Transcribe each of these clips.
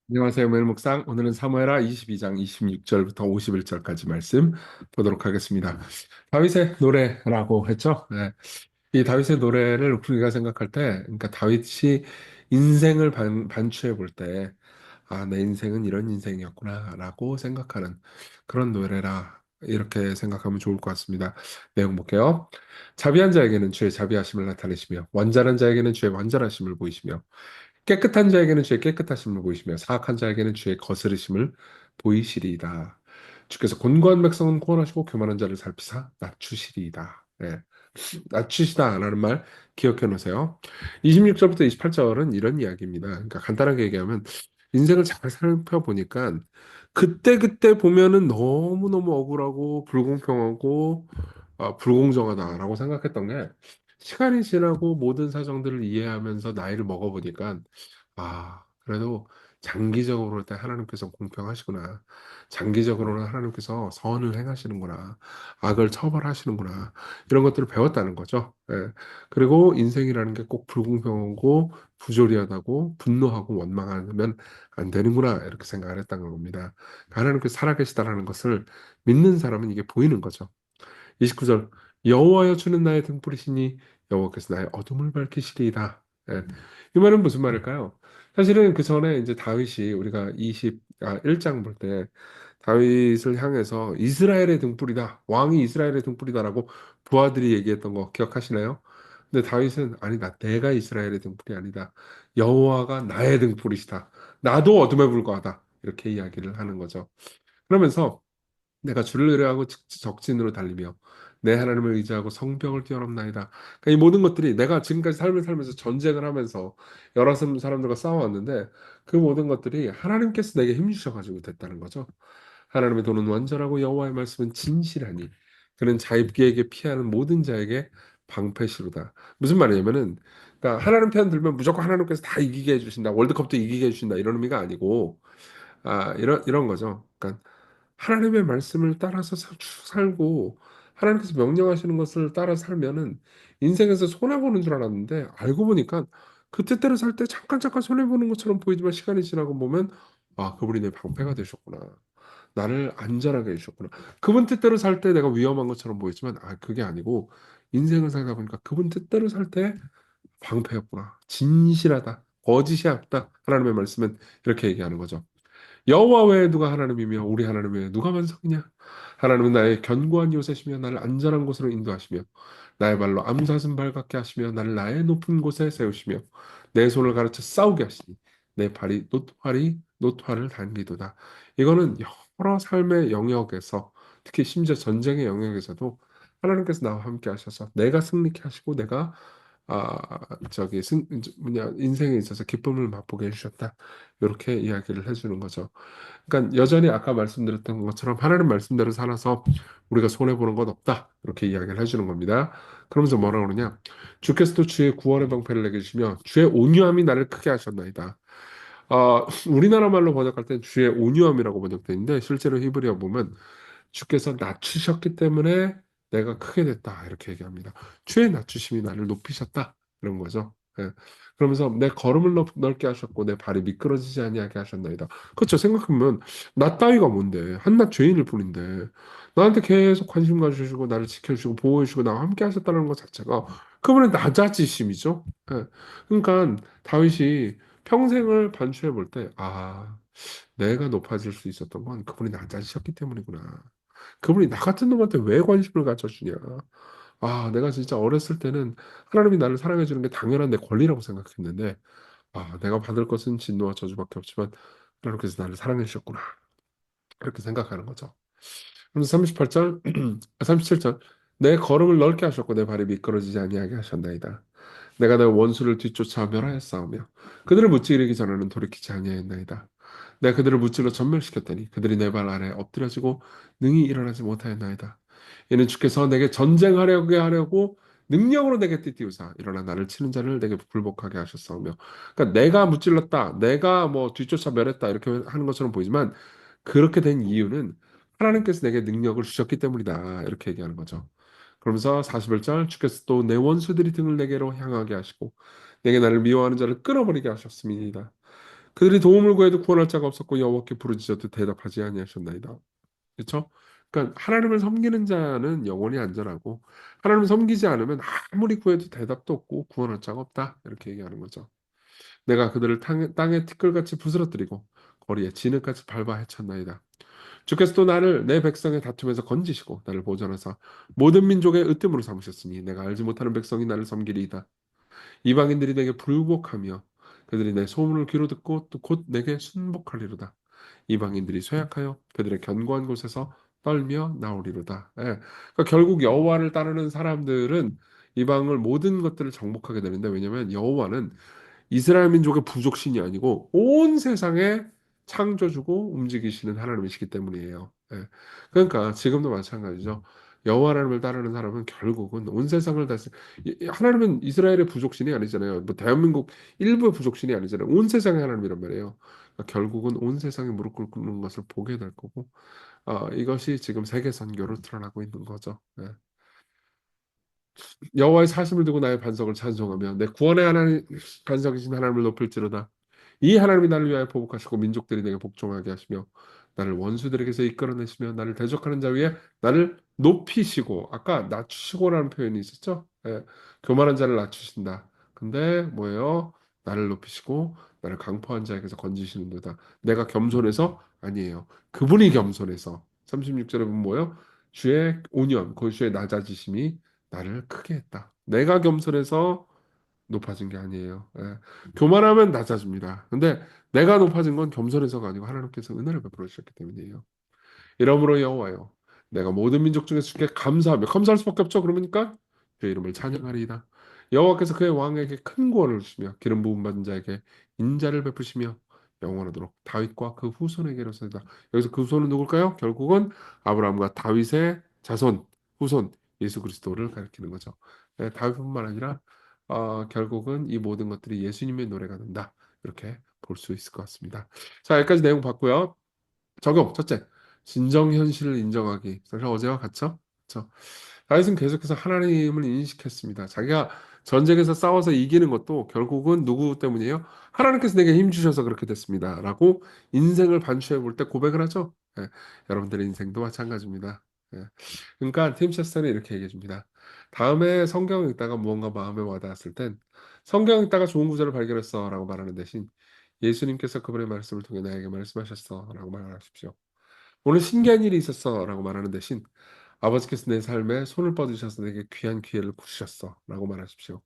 안녕하세요. 매일 묵상. 오늘은 사무엘하 22장 26절부터 51절까지 말씀 보도록 하겠습니다. 다윗의 노래라고 했죠. 네. 이 다윗의 노래를 우리가 생각할 때, 그러니까 다윗이 인생을 반추해 볼 때, 아, 내 인생은 이런 인생이었구나라고 생각하는 그런 노래라. 이렇게 생각하면 좋을 것 같습니다. 내용 볼게요. 자비한 자에게는 주의 자비하심을 나타내시며, 완전한 자에게는 주의 완전하심을 보이시며, 깨끗한 자에게는 주의 깨끗하심을 보이시며 사악한 자에게는 주의 거스르심을 보이시리이다. 주께서 곤고한 백성은 구원하시고 교만한 자를 살피사 낮추시리이다. 네. 낮추시다라는 말 기억해 놓으세요. 26절부터 28절은 이런 이야기입니다. 그러니까 간단하게 얘기하면 인생을 잘 살펴보니까 그때그때 보면은 너무너무 억울하고 불공평하고 불공정하다라고 생각했던 게 시간이 지나고 모든 사정들을 이해하면서 나이를 먹어보니까 그래도 장기적으로 볼 때 하나님께서 공평하시구나. 장기적으로는 하나님께서 선을 행하시는구나. 악을 처벌하시는구나. 이런 것들을 배웠다는 거죠. 예. 그리고 인생이라는 게 꼭 불공평하고 부조리하다고 분노하고 원망하면 안 되는구나. 이렇게 생각을 했다는 겁니다. 하나님께서 살아계시다라는 것을 믿는 사람은 이게 보이는 거죠. 29절 여호와여 주는 나의 등불이시니 여호와께서 나의 어둠을 밝히시리이다. 예. 이 말은 무슨 말일까요? 사실은 그 전에 이제 다윗이 우리가 1장 볼 때 다윗을 향해서 이스라엘의 등불이다. 왕이 이스라엘의 등불이다라고 부하들이 얘기했던 거 기억하시나요? 근데 다윗은 아니다. 내가 이스라엘의 등불이 아니다. 여호와가 나의 등불이시다. 나도 어둠에 불과하다. 이렇게 이야기를 하는 거죠. 그러면서 내가 주를 의뢰하고 적진으로 달리며 내 하나님을 의지하고 성벽을 뛰어넘나이다. 그러니까 이 모든 것들이 내가 지금까지 삶을 살면서 전쟁을 하면서 여러 사람들과 싸워왔는데 그 모든 것들이 하나님께서 내게 힘 주셔가지고 됐다는 거죠. 하나님의 도는 완전하고 여호와의 말씀은 진실하니 그는 자기에게 피하는 모든 자에게 방패시로다. 무슨 말이냐면은 그러니까 하나님 편 들면 무조건 하나님께서 다 이기게 해주신다. 월드컵도 이기게 해주신다. 이런 의미가 아니고 이런 거죠. 그러니까 하나님의 말씀을 따라서 살고 하나님께서 명령하시는 것을 따라 살면은 인생에서 손해 보는 줄 알았는데 알고 보니까 그 뜻대로 살 때 잠깐 잠깐 손해 보는 것처럼 보이지만 시간이 지나고 보면 그분이 내 방패가 되셨구나. 나를 안전하게 해주셨구나. 그분 뜻대로 살 때 내가 위험한 것처럼 보이지만 그게 아니고 인생을 살다 보니까 그분 뜻대로 살 때 방패였구나. 진실하다. 거짓이 없다. 하나님의 말씀은 이렇게 얘기하는 거죠. 여호와 외에 누가 하나님이며 우리 하나님 외에 누가 만성이냐? 하나님은 나의 견고한 요새시며 나를 안전한 곳으로 인도하시며 나의 발로 암사슴 발같게 하시며 나를 나의 높은 곳에 세우시며 내 손을 가르쳐 싸우게 하시니 내 발이 노토를 당기도다. 이거는 여러 삶의 영역에서 특히 심지어 전쟁의 영역에서도 하나님께서 나와 함께 하셔서 내가 승리케 하시고 내가 아 저기 뭐냐 인생에 있어서 기쁨을 맛보게 해주셨다. 이렇게 이야기를 해주는 거죠. 그러니까 여전히 아까 말씀드렸던 것처럼 하나님 말씀대로 살아서 우리가 손해 보는 것 없다. 이렇게 이야기를 해주는 겁니다. 그러면서 뭐라 그러냐? 주께서도 주의 구원의 방패를 내게 주시며 주의 온유함이 나를 크게 하셨나이다. 우리나라 말로 번역할 땐 주의 온유함이라고 번역되어 있는데 실제로 히브리어 보면 주께서 낮추셨기 때문에 내가 크게 됐다. 이렇게 얘기합니다. 주의 낮추심이 나를 높이셨다. 그런 거죠. 예. 그러면서 내 걸음을 넓게 하셨고 내 발이 미끄러지지 아니하게 하셨나이다. 그렇죠. 생각하면 나 따위가 뭔데 한낱 죄인일 뿐인데 나한테 계속 관심 가져주시고 나를 지켜주시고 보호해주시고 나와 함께 하셨다는 것 자체가 그분의 낮아지심이죠. 예. 그러니까 다윗이 평생을 반추해 볼 때, 내가 높아질 수 있었던 건 그분이 낮아지셨기 때문이구나. 그분이 나 같은 놈한테 왜 관심을 가져주냐. 내가 진짜 어렸을 때는 하나님이 나를 사랑해 주는 게 당연한 내 권리라고 생각했는데, 내가 받을 것은 진노와 저주밖에 없지만, 하나님께서 나를 사랑해 주셨구나. 그렇게 생각하는 거죠. 그래서 38절, 37절, 내 걸음을 넓게 하셨고 내 발이 미끄러지지 아니하게 하셨나이다. 내가 내 원수를 뒤쫓아 멸하였사오며 그들을 무찌르기 전에는 돌이키지 아니하였나이다. 내가 그들을 무찔러 전멸시켰더니 그들이 내 발 아래 엎드려지고 능히 일어나지 못하였나이다. 이는 주께서 내게 전쟁하려고 능력으로 내게 띠띠우사 일어나 나를 치는 자를 내게 불복하게 하셨사오며 그러니까 내가 무찔렀다 내가 뭐 뒤쫓아 멸했다 이렇게 하는 것처럼 보이지만 그렇게 된 이유는 하나님께서 내게 능력을 주셨기 때문이다 이렇게 얘기하는 거죠. 그러면서 41절 주께서 또 내 원수들이 등을 내게로 향하게 하시고 내게 나를 미워하는 자를 끊어버리게 하셨습니다. 그들이 도움을 구해도 구원할 자가 없었고 여호와께 부르짖어도 대답하지 아니하셨나이다. 그렇죠? 그러니까 하나님을 섬기는 자는 영원히 안전하고 하나님을 섬기지 않으면 아무리 구해도 대답도 없고 구원할 자가 없다. 이렇게 얘기하는 거죠. 내가 그들을 땅에 티끌같이 부스러뜨리고 거리에 진흙같이 밟아 헤쳤나이다. 주께서 또 나를 내 백성의 다툼에서 건지시고 나를 보존하사 모든 민족의 으뜸으로 삼으셨으니 내가 알지 못하는 백성이 나를 섬기리이다. 이방인들이 내게 불복하며 그들이 내 소문을 귀로 듣고 또 곧 내게 순복하리로다. 이방인들이 쇠약하여 그들의 견고한 곳에서 떨며 나오리로다. 예. 그러니까 결국 여호와를 따르는 사람들은 이방을 모든 것들을 정복하게 되는데 왜냐하면 여호와는 이스라엘 민족의 부족신이 아니고 온 세상에 창조주고 움직이시는 하나님이시기 때문이에요. 예. 그러니까 지금도 마찬가지죠. 여호와 하나님을 따르는 사람은 결국은 온 세상을 다스 하나님은 이스라엘의 부족신이 아니잖아요. 뭐 대한민국 일부의 부족신이 아니잖아요. 온 세상의 하나님이란 말이에요. 그러니까 결국은 온 세상이 무릎 꿇는 것을 보게 될 거고, 이것이 지금 세계 선교로 드러나고 있는 거죠. 예. 여호와의 사심을 두고 나의 반석을 찬송하며 내 구원의 하나님 반석이신 하나님을 높일지로다. 이 하나님이 나를 위하여 보복하시고 민족들이 내게 복종하게 하시며 나를 원수들에게서 이끌어내시며 나를 대적하는 자 위에 나를 높이시고 아까 낮추시고라는 표현이 있었죠. 예, 교만한 자를 낮추신다. 근데 뭐예요? 나를 높이시고 나를 강포한 자에게서 건지시는도다. 내가 겸손해서 아니에요. 그분이 겸손해서 36절에 보면 뭐예요? 주의 온유함, 그 주의 낮아지심이 나를 크게 했다. 내가 겸손해서 높아진 게 아니에요. 예. 교만하면 낮아집니다. 근데 내가 높아진 건 겸손해서가 아니고 하나님께서 은혜를 베풀어 주셨기 때문이에요. 이러므로 여호와여 내가 모든 민족 중에 주께 감사하며 감사할 수밖에 없죠. 그러니까 그의 이름을 찬양하리이다. 여호와께서 그의 왕에게 큰 구원을 주시며 기름 부음 받은 자에게 인자를 베푸시며 영원하도록 다윗과 그 후손에게로서이다. 여기서 그 후손은 누굴까요? 결국은 아브라함과 다윗의 자손, 후손 예수 그리스도를 가리키는 거죠. 다윗뿐만 아니라 결국은 이 모든 것들이 예수님의 노래가 된다. 이렇게 볼 수 있을 것 같습니다. 자, 여기까지 내용 봤고요. 적용 첫째, 진정 현실을 인정하기. 사실 어제와 같죠? 그렇죠? 다윗은 계속해서 하나님을 인식했습니다. 자기가 전쟁에서 싸워서 이기는 것도 결국은 누구 때문이에요? 하나님께서 내게 힘 주셔서 그렇게 됐습니다. 라고 인생을 반추해 볼 때 고백을 하죠. 예, 여러분들의 인생도 마찬가지입니다. 예. 그러니까 팀 체스터는 이렇게 얘기해 줍니다. 다음에 성경 읽다가 무언가 마음에 와닿았을 땐 성경 읽다가 좋은 구절을 발견했어 라고 말하는 대신 예수님께서 그분의 말씀을 통해 나에게 말씀하셨어 라고 말하십시오. 오늘 신기한 일이 있었어 라고 말하는 대신 아버지께서 내 삶에 손을 뻗으셔서 내게 귀한 기회를 주셨어 라고 말하십시오.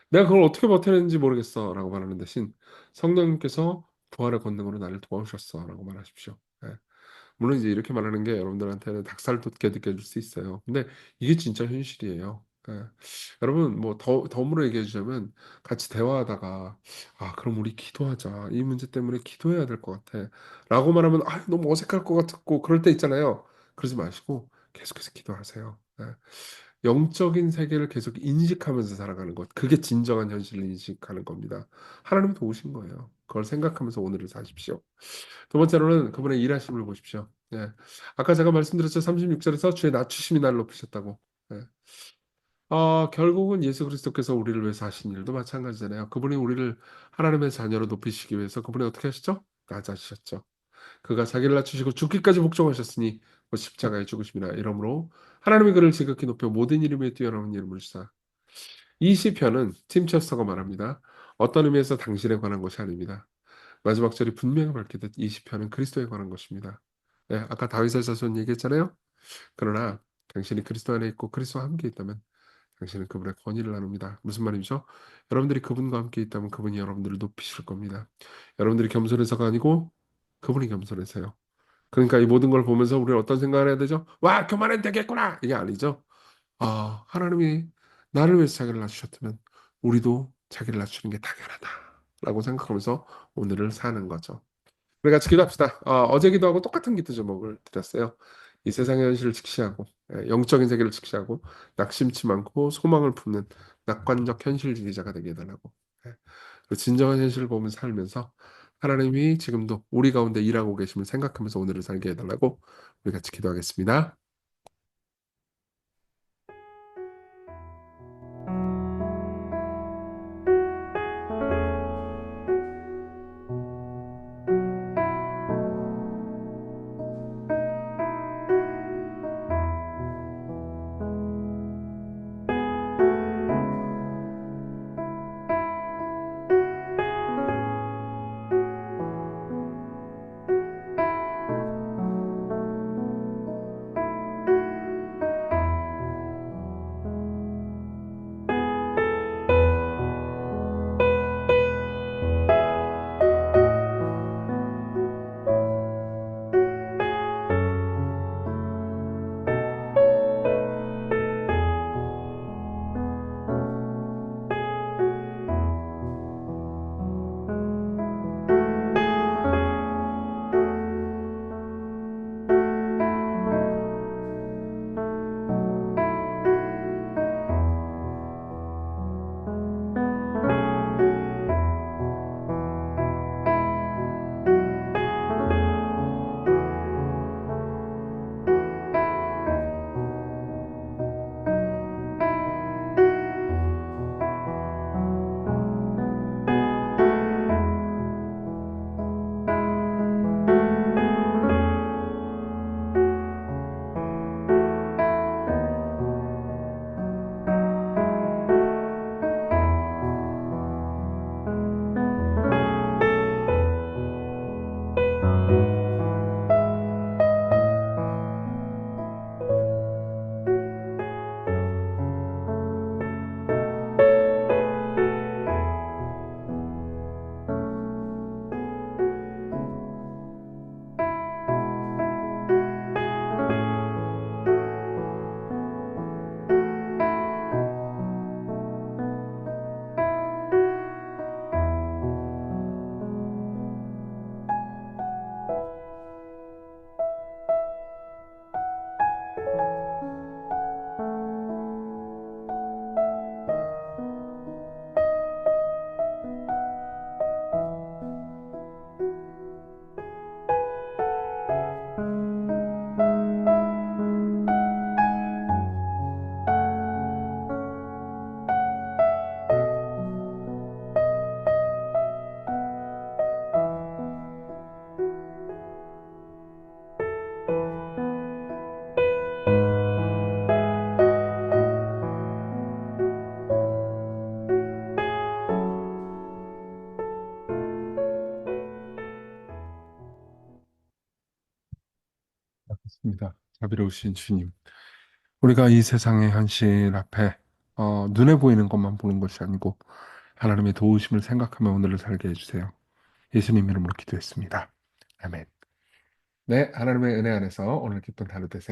내가 그걸 어떻게 버텨냈는지 모르겠어 라고 말하는 대신 성령님께서 부활의 권능으로 나를 도와주셨어 라고 말하십시오. 예. 물론 이제 이렇게 말하는 게 여러분들한테는 닭살 돋게 느껴질 수 있어요. 근데 이게 진짜 현실이에요. 예. 여러분 뭐 덤으로 얘기해 주자면 같이 대화하다가 그럼 우리 기도하자. 이 문제 때문에 기도해야 될 것 같아. 라고 말하면 너무 어색할 것 같고 그럴 때 있잖아요. 그러지 마시고 계속해서 기도하세요. 예. 영적인 세계를 계속 인식하면서 살아가는 것. 그게 진정한 현실을 인식하는 겁니다. 하나님이 도우신 거예요. 그걸 생각하면서 오늘을 사십시오. 두 번째로는 그분의 일하심을 보십시오. 예. 아까 제가 말씀드렸죠. 36절에서 주의 낮추심이 나를 높이셨다고. 예. 결국은 예수 그리스도께서 우리를 위해서 하신 일도 마찬가지잖아요. 그분이 우리를 하나님의 자녀로 높이시기 위해서 그분이 어떻게 하시죠? 낮아지셨죠. 그가 자기를 낮추시고 죽기까지 복종하셨으니 뭐 십자가에 죽으심이라 이러므로 하나님이 그를 지극히 높여 모든 이름에 뛰어넘은 이름을 주사. 이 시편은 팀 체스터가 말합니다. 어떤 의미에서 당신에 관한 것이 아닙니다. 마지막 절이 분명히 밝히듯 이 시편은 그리스도에 관한 것입니다. 네, 아까 다윗의 자손 얘기했잖아요. 그러나 당신이 그리스도 안에 있고 그리스도와 함께 있다면 당신은 그분의 권위를 나눕니다. 무슨 말이죠? 여러분들이 그분과 함께 있다면 그분이 여러분들을 높이실 겁니다. 여러분들이 겸손해서가 아니고 그분이 겸손해서요. 그러니까 이 모든 걸 보면서 우리는 어떤 생각을 해야 되죠? 와, 그만해도 되겠구나! 이게 아니죠. 하나님이 나를 위해서 자기를 낮추셨다면 우리도 자기를 낮추는 게 당연하다. 라고 생각하면서 오늘을 사는 거죠. 우리 같이 기도합시다. 어제 기도하고 똑같은 기도 제목을 드렸어요. 이 세상의 현실을 직시하고 영적인 세계를 직시하고 낙심치 않고 소망을 품는 낙관적 현실주의자가 되게 해달라고. 예. 그 진정한 현실을 보면서 살면서 하나님이 지금도 우리 가운데 일하고 계심을 생각하면서 오늘을 살게 해달라고 우리 같이 기도하겠습니다. 입니다. 자비로우신 주님. 우리가 이 세상의 현실 앞에 눈에 보이는 것만 보는 것이 아니고 하나님의 도우심을 생각하며 오늘을 살게 해주세요. 예수님 이름으로 기도했습니다. 아멘. 네, 하나님의 은혜 안에서 오늘 기쁜 하루 되세요.